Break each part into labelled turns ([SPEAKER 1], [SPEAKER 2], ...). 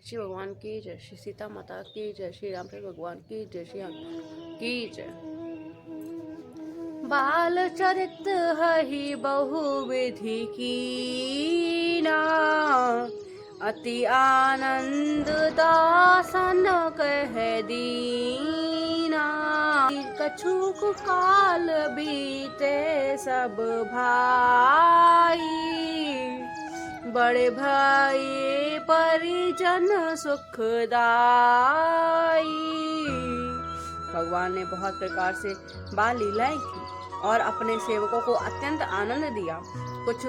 [SPEAKER 1] शिव भगवान की जय, श्री सीता माता की जय, श्री रामचंद्र भगवान की जय, श्री हनुमान की जय। बाल चरित हहि बहुविधि कीना, अति आनंद दासन कह दीना। कछुक काल बीते सब भाई, बड़े भाई परिजन सुखदाई। भगवान ने बहुत प्रकार से बाल लीलाएं की और अपने सेवकों को अत्यंत आनंद दिया। कुछ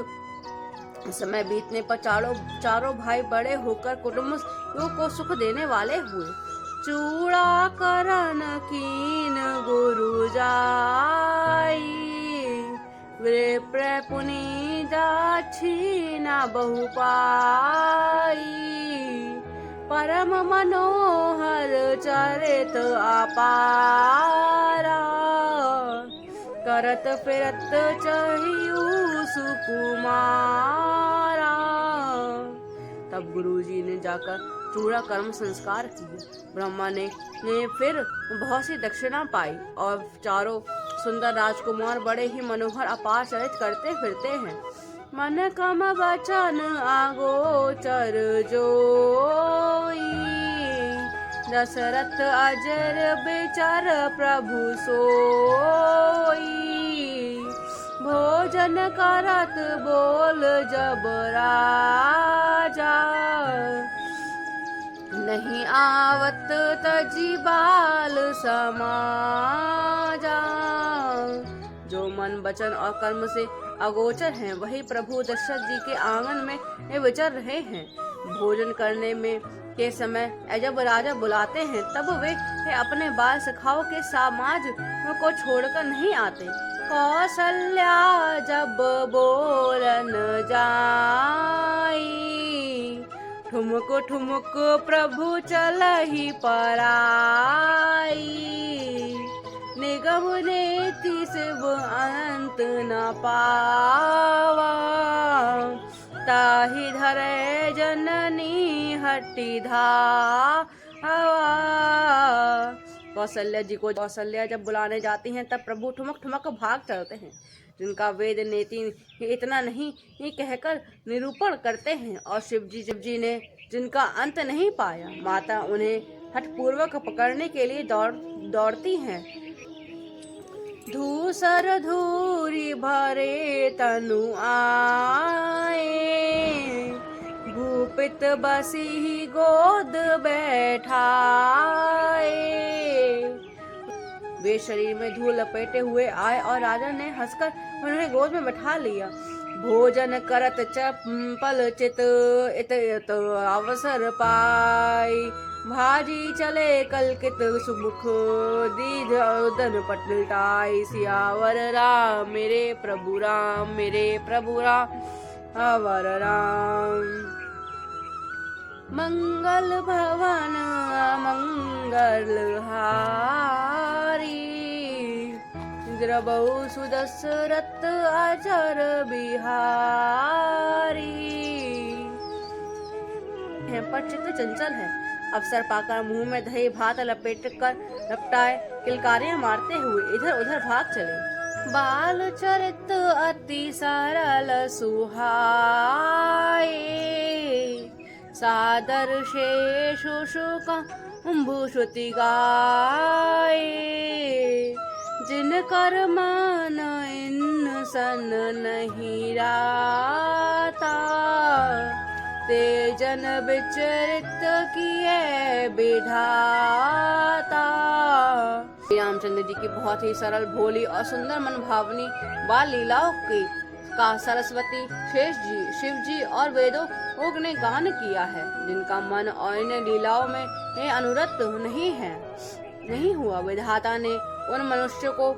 [SPEAKER 1] समय बीतने पर चारों भाई बड़े होकर कुटुंब को सुख देने वाले हुए। चूड़ा करन कीन गुरु जाई, विप्र पुनि दक्षिणा बहु पाई। परम मनोहर चरित अपारा, करत फिरत चहिउ सुकुमारा। तब गुरुजी ने जाकर चूड़ा कर्म संस्कार किए। ब्रह्मा ने फिर बहुत सी दक्षिणा पाई और चारों सुंदर राजकुमार बड़े ही मनोहर अपार चरित करते फिरते हैं। मन कम वचन आगोचर जोई, दशरथ अजर विचार प्रभु सोई। भोजन करत बोल जब राजा, नहीं आवत तजी बाल समाजा। जो मन वचन और कर्म से अगोचर हैं, वही प्रभु दशरथ जी के आंगन में विचर रहे हैं। भोजन करने में के समय जब राजा बुलाते हैं, तब वे अपने बाल सखाओं के समाज को छोड़कर नहीं आते। कौशल्या जब बोलन जाई, ठुमक ठुमक प्रभु चलहि पराई। निगम नेति शिव अंत न पावा, ताहि धरे जननी हटि धावा। कौशल्या जब बुलाने जाती हैं, तब प्रभु ठुमक ठुमक भाग चलते हैं। जिनका वेद नीति इतना नहीं कहकर निरूपण करते हैं, और शिव जी ने जिनका अंत नहीं पाया, माता उन्हें हठपूर्वक पकड़ने के लिए दौड़ती हैं। धूसर धूरी भरे तनु आए, भूपित बसी गोद बैठाए। वे शरीर में धूल लपेटे हुए आए और राजा ने हंसकर उन्हें गोद में बैठा लिया। भोजन करत चपल चित इत अवसर पाई, भाजी चले कलकित सुमुख दीध उदन पटलटाई। सियावर राम मेरे प्रभु राम, मेरे प्रभु राम राम। मंगल भवन मंगल हारी, द्रबहु सुदशरथ अजर बिहारी। पर चित्त चंचल है, अवसर पाकर मुंह में दही भात लपटाए किलकारियां मारते हुए इधर उधर भाग चले। बाल चरित अति सरल सुहाए, सादर शेष शुक श्रुति गाए। जिन कर मन इंसन नहीं राता, ते जन विचरित किए विधाता। श्री रामचंद्र जी की बहुत ही सरल, भोली और सुंदर मन भावनी बाल लीलाओं का सरस्वती, शेष जी, शिव जी और वेदों ने गान किया है। जिनका मन और इन लीलाओं में अनुरक्त नहीं हुआ, विधाता ने उन मनुष्य को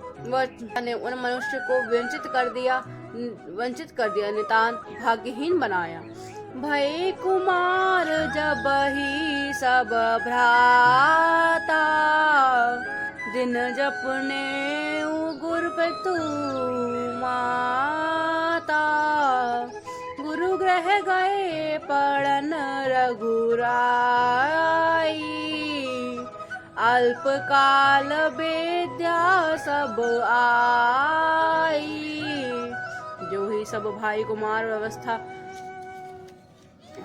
[SPEAKER 1] वंचित कर दिया, नितांत भाग्यहीन बनाया। भय कुमार जब ही सब भ्राता, दिन जपने गुर तू माता। गुरु ग्रह गए पड़न रघुरा अल्प काल विद्या सब आई। जो ही सब भाई कुमार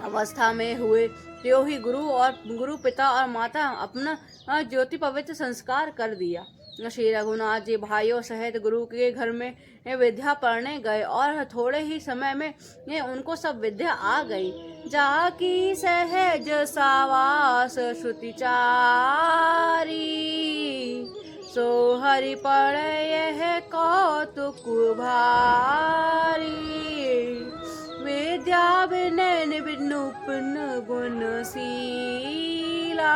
[SPEAKER 1] अवस्था में हुए, त्यो ही गुरु पिता और माता अपना ज्योति पवित्र संस्कार कर दिया। श्री रघुनाथ जी भाइयों सहित गुरु के घर में विद्या पढ़ने गए और थोड़े ही समय में उनको सब विद्या आ गई। जाकी सहज सावास श्रुति चारी, सो हरि पढ़े यह कौतुक भारी। विद्या विनय विनूपन गुणशीला,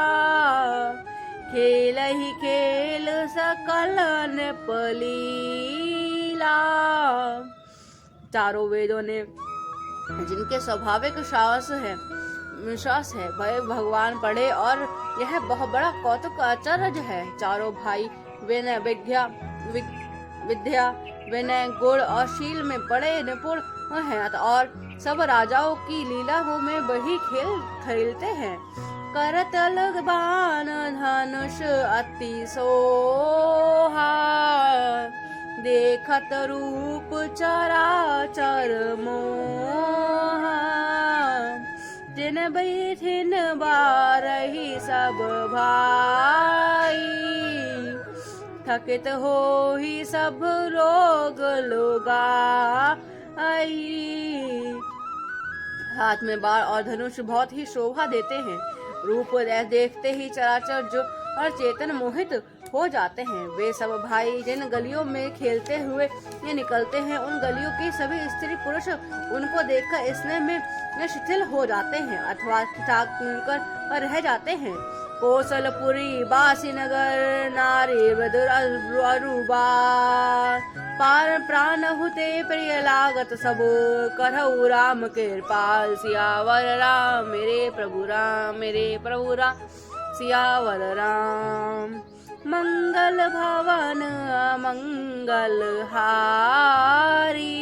[SPEAKER 1] खेल ही खेल सकल नृपलीला। चारों वेदों ने जिनके स्वाभाविक विश्वास है वह भगवान पढ़े और यह बहुत बड़ा कौतुक आश्चर्य है। चारों भाई विद्या विनय गुण और शील में बड़े निपुण हैं और सब राजाओं की लीला में वही खेल खेलते हैं। करतल बाण धनुष अति सोहा, देखत रूप चराचर मोहा। जिन बैठिन बारही सब भाई, थकित हो ही सब लोग आई। हाथ में बाण और धनुष बहुत ही शोभा देते हैं। रूप देखते ही चराचर जो और चेतन मोहित हो जाते हैं। वे सब भाई जिन गलियों में खेलते हुए ये निकलते हैं, उन गलियों के सभी स्त्री पुरुष उनको देखकर स्नेह में शिथिल हो जाते हैं अथवा कर रह जाते हैं। कौशलपुरी बासी नगर नारी अरुबा, पार प्राण हुते प्रिय लागत सब, करहु राम कृपाल सियावर राम मेरे प्रभु राम सियावर राम। मंगल भवन मंगल हारी,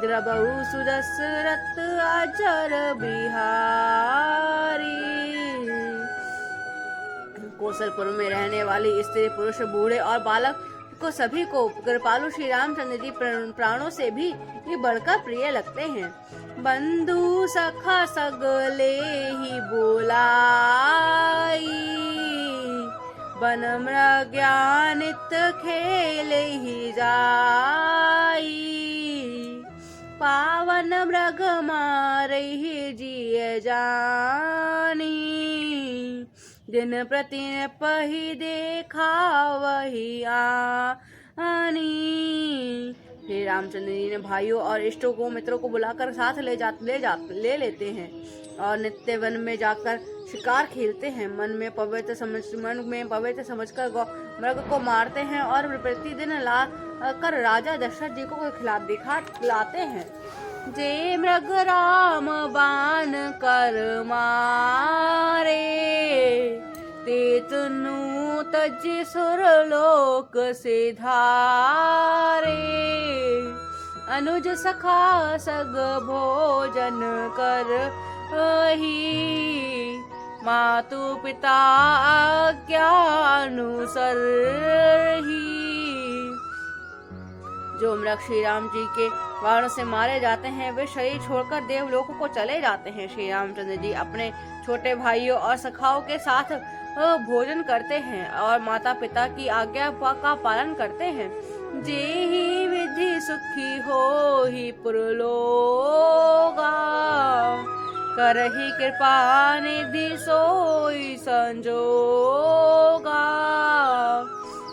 [SPEAKER 1] द्रबहु सुदशरथ अजर बिहारी। कौशलपुर में रहने वाली स्त्री पुरुष बूढ़े और बालक को सभी को कृपालु श्री रामचंद्र जी प्राणों से भी बढ़कर प्रिय लगते हैं। बंधु सखा सगले ही बोलाई, बन मृग्यानित खेले ही जाई। पावन मृग मारे ही जिय जानी, दिन प्रति पही देखा वही आनी। श्री रामचंद्र जी ने भाइयों और इष्टों को मित्रों को बुलाकर साथ ले लेते हैं और नित्य वन में जाकर शिकार खेलते हैं। मन में पवित्र समझकर मृग को मारते हैं और प्रतिदिन ला कर राजा दशरथ जी को खिलाते हैं। जे मृग राम बाण कर मारे, ते तनु तज सुरलोक से धारे। अनुज सखा सग भोजन कर ही, मातु पिता आज्ञा अनुसर ही। जो मृग श्री राम जी के बाणों से मारे जाते हैं वे शरीर छोड़कर देवलोकों को चले जाते हैं। श्री रामचंद्र जी अपने छोटे भाइयों और सखाओं के साथ भोजन करते हैं और माता पिता की आज्ञा का पालन करते हैं। जे ही विधि सुखी हो ही पुरलोगा, करहि कृपा निधि सोई संजोगा।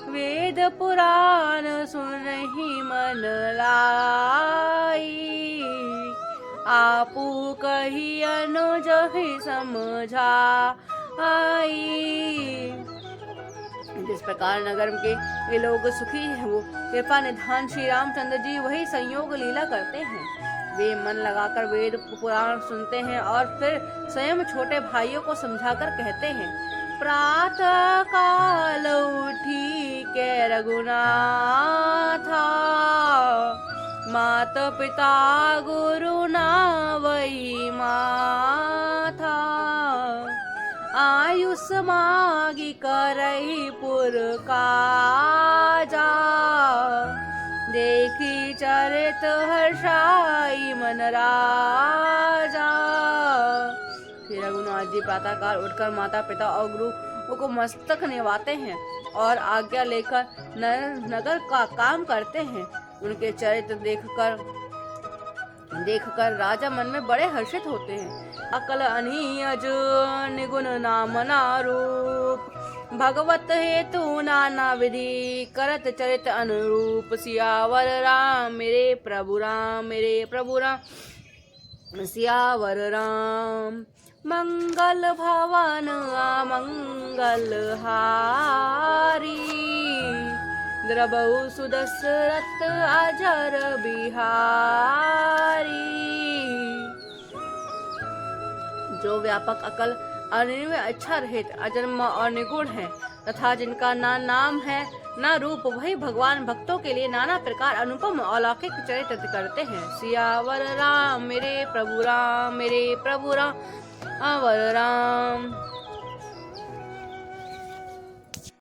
[SPEAKER 1] वेद पुराण सुनहि मन लाई, आपू कही अनुज ही समझाई। जिस प्रकार नगर के ये लोग सुखी हैं, वो कृपा निधान श्री रामचंद्र जी वही संयोग लीला करते हैं। वे मन लगाकर वेद पुराण सुनते हैं और फिर स्वयं छोटे भाइयों को समझाकर कहते हैं। प्रातः काल उठी के रघुनाथा, मात पिता गुरु ना वही माथा। आयुष मागी करई पुर काजा, देखी चरित हर्षाई मन राजा। फिर रघुनाथ जी प्रातःकाल उठकर माता पिता और गुरु को मस्तक निवाते हैं और आज्ञा लेकर नगर का काम करते हैं। उनके चरित्र देखकर राजा मन में बड़े हर्षित होते हैं। अकल अनियज निगुण नामना रूप, भगवत हेतु नाना विधि, करत चरित अनुरूप। सियावर राम मेरे प्रभु राम, मेरे प्रभु राम सियावर राम। मंगल भवन अमंगल हारी, द्रबहु सुदशरथ अजर बिहारी। जो व्यापक अकल अनिर्वय अच्छा रहित अजन्मा और निगुण है तथा जिनका ना नाम है ना रूप, वही भगवान भक्तों के लिए नाना प्रकार अनुपम अलौकिक चरित्र करते हैं। सियावर राम मेरे प्रभु राम, मेरे प्रभु राम अवर राम।